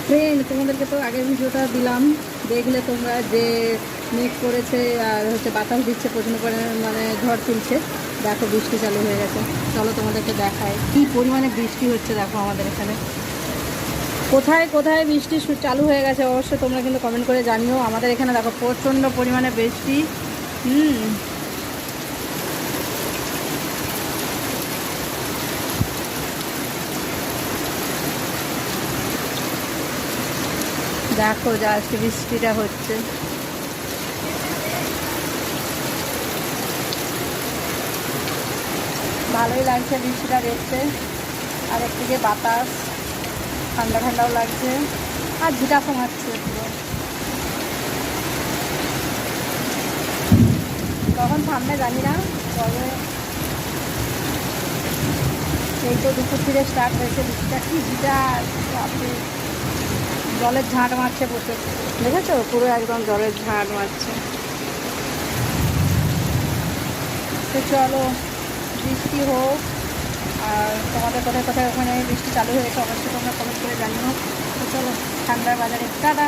Friend, তোমাদেরকে তো আগের ভিডিওটা দিলাম, দেখলে তোমরা যে মেঘ করেছে আর হচ্ছে বাতাস দিচ্ছে, প্রচণ্ড মানে ঝড় তুলছে। দেখো বৃষ্টি চালু হয়ে গেছে। চলো তোমাদেরকে দেখায় কী পরিমাণে বৃষ্টি হচ্ছে। দেখো আমাদের এখানে কোথায় কোথায় বৃষ্টি চালু হয়ে গেছে অবশ্যই তোমরা কিন্তু কমেন্ট করে জানিও। আমাদের এখানে দেখো প্রচণ্ড পরিমাণে বৃষ্টি। দেখো যা আজকে বৃষ্টিটা হচ্ছে। ভালোই লাগছে বৃষ্টিটা দেখতে। আর একদিকে বাতাস, ঠান্ডা ঠান্ডাও লাগছে আর ঝিটা কমাচ্ছে পুরো। কখন থামবে জানি না, তবে এই তো দুপুর থেকে স্টার্ট হয়েছে বৃষ্টিটা। কি ঝিটা, আপনি জলের ঝাঁট মারছে প্রচুর, দেখেছো পুরো একদম জলের ঝাঁট মারছে। তো চলো বৃষ্টি হোক। আর তোমাদের কোথায় কোথায় ওখানে বৃষ্টি চালু হয়েছে অবশ্যই তোমরা কমেন্ট করে জানিও। তো চলো ঠান্ডার বাজারে টাটা।